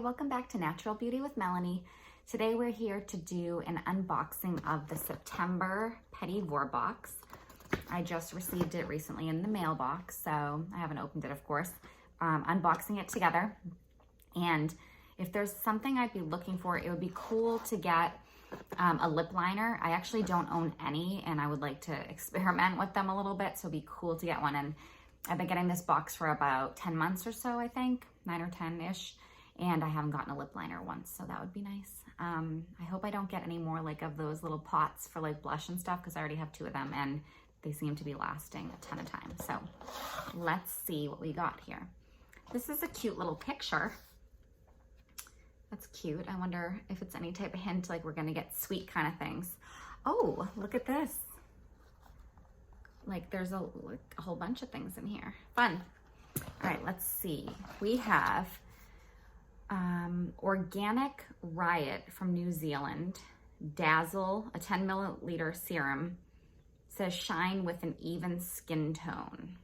welcome back to Natural Beauty with Melanie. Today we're here to do an unboxing of the September Petit Vour box. I just received it recently in the mailbox, so I haven't opened it, of course. Unboxing it together. And if there's something I'd be looking for, it would be cool to get a lip liner. I actually don't own any, and I would like to experiment with them a little bit, so it'd be cool to get one. And I've been getting this box for about 10 months or so, I think, 9 or 10-ish, and I haven't gotten a lip liner once, so that would be nice. I hope I don't get any more like of those little pots for like blush and stuff, because I already have 2 of them, and they seem to be lasting a ton of time. So let's see what we got here. This is a cute little picture. That's cute. I wonder if it's any type of hint like we're gonna get sweet kind of things. Oh, look at this. Like there's a whole bunch of things in here. Fun. All right, let's see. We have organic Riot from New Zealand. Dazzle, a 10 milliliter serum. It says shine with an even skin tone.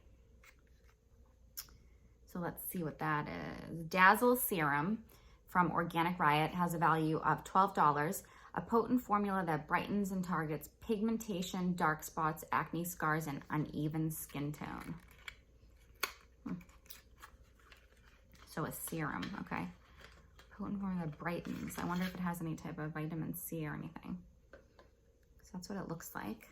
So let's see what that is. Dazzle serum from Organic Riot has a value of $12. A potent formula that brightens and targets pigmentation, dark spots, acne scars, and uneven skin tone. So a serum, okay. Potent formula that brightens. I wonder if it has any type of vitamin C or anything. So that's what it looks like.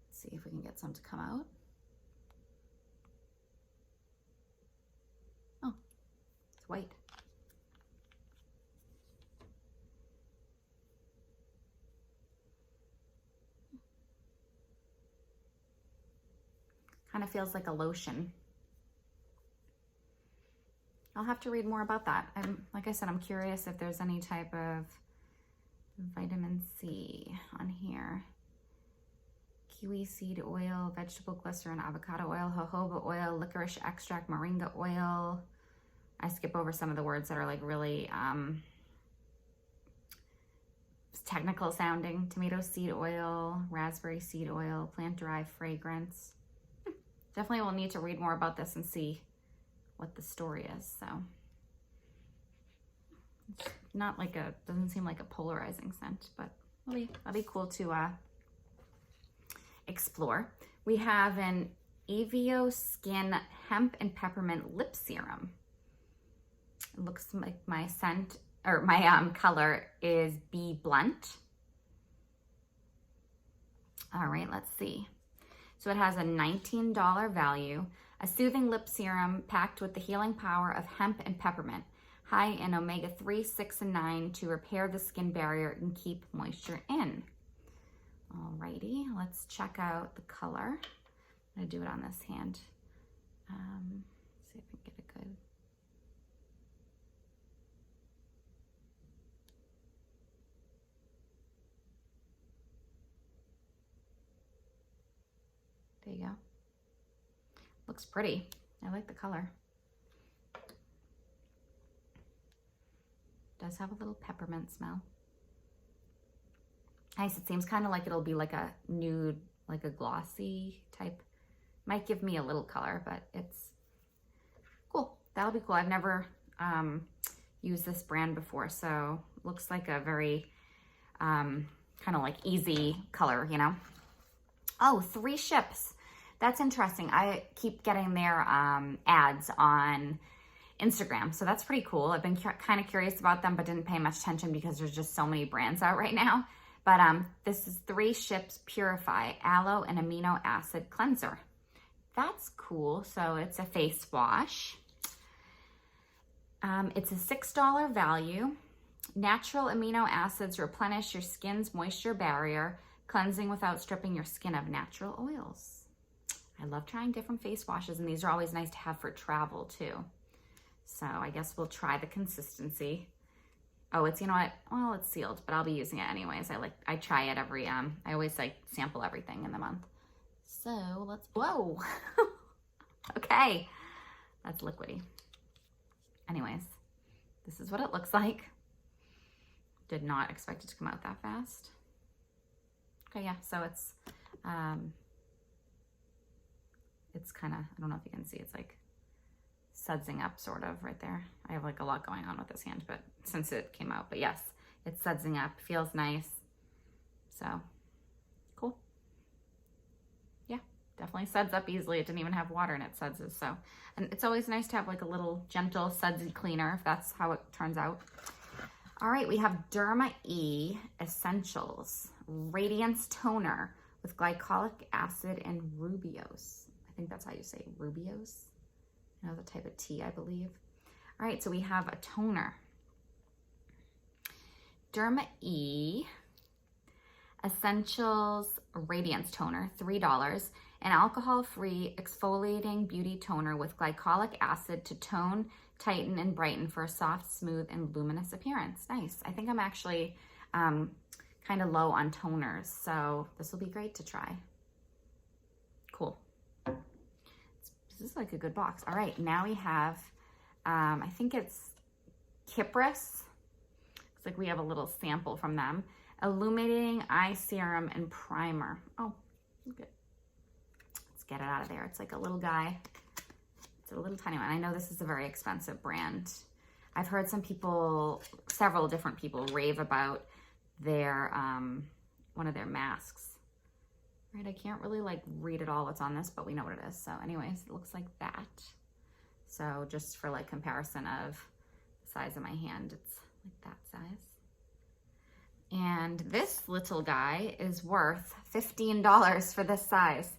Let's see if we can get some to come out. Oh, it's white. Kind of feels like a lotion. I'll have to read more about that. Like I said, I'm curious if there's any type of vitamin C on here. Kiwi seed oil, vegetable glycerin, avocado oil, jojoba oil, licorice extract, moringa oil. I skip over some of the words that are like really technical sounding. Tomato seed oil, raspberry seed oil, plant-derived fragrance. Definitely will need to read more about this and see what the story is. So it's not like doesn't seem like a polarizing scent, but that'll be cool to explore. We have an Evo Skin hemp and peppermint lip serum. It looks like my scent or my color is Be Blunt. All right, let's see. So it has a $19 value, a soothing lip serum packed with the healing power of hemp and peppermint, high in omega-3, 6, and 9 to repair the skin barrier and keep moisture in. Alrighty, let's check out the color. I'm gonna do it on this hand. See if we can get it good. There you go. Looks pretty. I like the color. Does have a little peppermint smell. Nice. It seems kind of like it'll be like a nude, like a glossy type. Might give me a little color, but it's cool. That'll be cool. I've never used this brand before, so looks like a very kind of like easy color, you know? Oh, 3 ships. That's interesting. I keep getting their ads on Instagram, so that's pretty cool. I've been kind of curious about them, but didn't pay much attention because there's just so many brands out right now. But this is 3 Ships Purify Aloe and Amino Acid Cleanser. That's cool. So it's a face wash. It's a $6 value. Natural amino acids replenish your skin's moisture barrier, cleansing without stripping your skin of natural oils. I love trying different face washes, and these are always nice to have for travel too. So I guess we'll try the consistency. Oh, it's, you know what? Well, it's sealed, but I'll be using it anyways. I try it every, I always like sample everything in the month. So let's, whoa. Okay. That's liquidy. Anyways, this is what it looks like. Did not expect it to come out that fast. Okay, yeah, so it's kind of, I don't know if you can see, it's like sudsing up sort of right there. I have like a lot going on with this hand, but since it came out, but yes, it's sudsing up, feels nice. So cool. Yeah, definitely suds up easily. It didn't even have water in it, sudses. So, and it's always nice to have like a little gentle sudsy cleaner if that's how it turns out. All right, we have Derma E Essentials Radiance Toner with glycolic acid and rubiose. I think that's how you say rubiose. You know, the type of tea, I believe. All right, so we have a toner. Derma E Essentials Radiance Toner, $3. An alcohol-free exfoliating beauty toner with glycolic acid to tone, tighten, and brighten for a soft, smooth, and luminous appearance. Nice. I think I'm actually kind of low on toners, so this will be great to try. Cool. This is like a good box. All right, now we have, I think it's Kypris. Looks like we have a little sample from them. Illuminating Eye Serum and Primer. Oh, good. Let's get it out of there. It's like a little guy. It's a little tiny one. I know this is a very expensive brand. I've heard some people, several different people rave about their, one of their masks. Right, I can't really like read it all what's on this, but we know what it is. So anyways, it looks like that. So just for like comparison of the size of my hand, it's like that size. And this little guy is worth $15 for this size.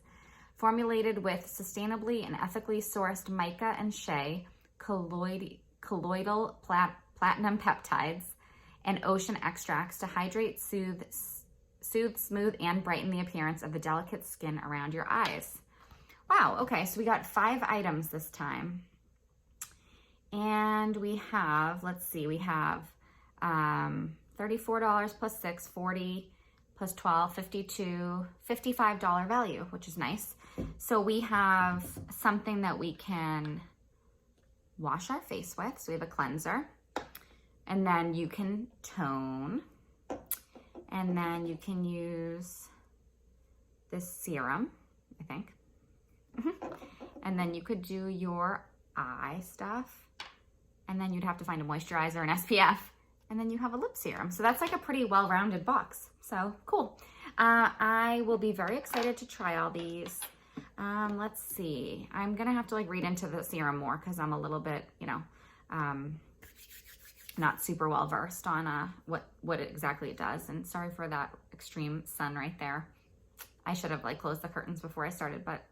Formulated with sustainably and ethically sourced mica and shea, colloidal platinum peptides, and ocean extracts to hydrate, soothe, smooth, and brighten the appearance of the delicate skin around your eyes. Wow, okay, so we got 5 items this time. And we have, let's see, we have $34 plus 6, 40 plus 12, 52, $55 value, which is nice. So we have something that we can wash our face with. So we have a cleanser, and then you can tone, and then you can use this serum, I think. And then you could do your eye stuff, and then you'd have to find a moisturizer and SPF, and then you have a lip serum. So that's like a pretty well-rounded box. So cool. I will be very excited to try all these. Let's see. I'm gonna have to like read into the serum more because I'm a little bit, you know, not super well versed on what exactly it does. And sorry for that extreme sun right there. I should have like closed the curtains before I started, but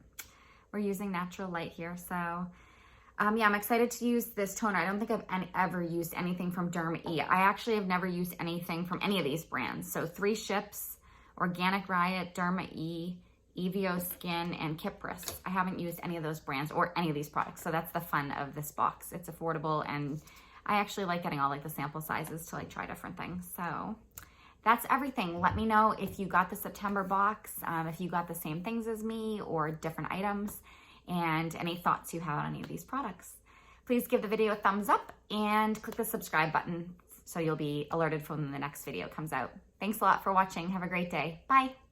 we're using natural light here. So yeah, I'm excited to use this toner. I don't think I've ever used anything from Derma E. I actually have never used anything from any of these brands. So 3 Ships, Organic Riot, Derma E, Evo Skin, and Kypris. I haven't used any of those brands or any of these products. So that's the fun of this box. It's affordable, and I actually like getting all like the sample sizes to like try different things. So that's everything. Let me know if you got the September box, if you got the same things as me or different items, and any thoughts you have on any of these products. Please give the video a thumbs up and click the subscribe button so you'll be alerted when the next video comes out. Thanks a lot for watching. Have a great day. Bye.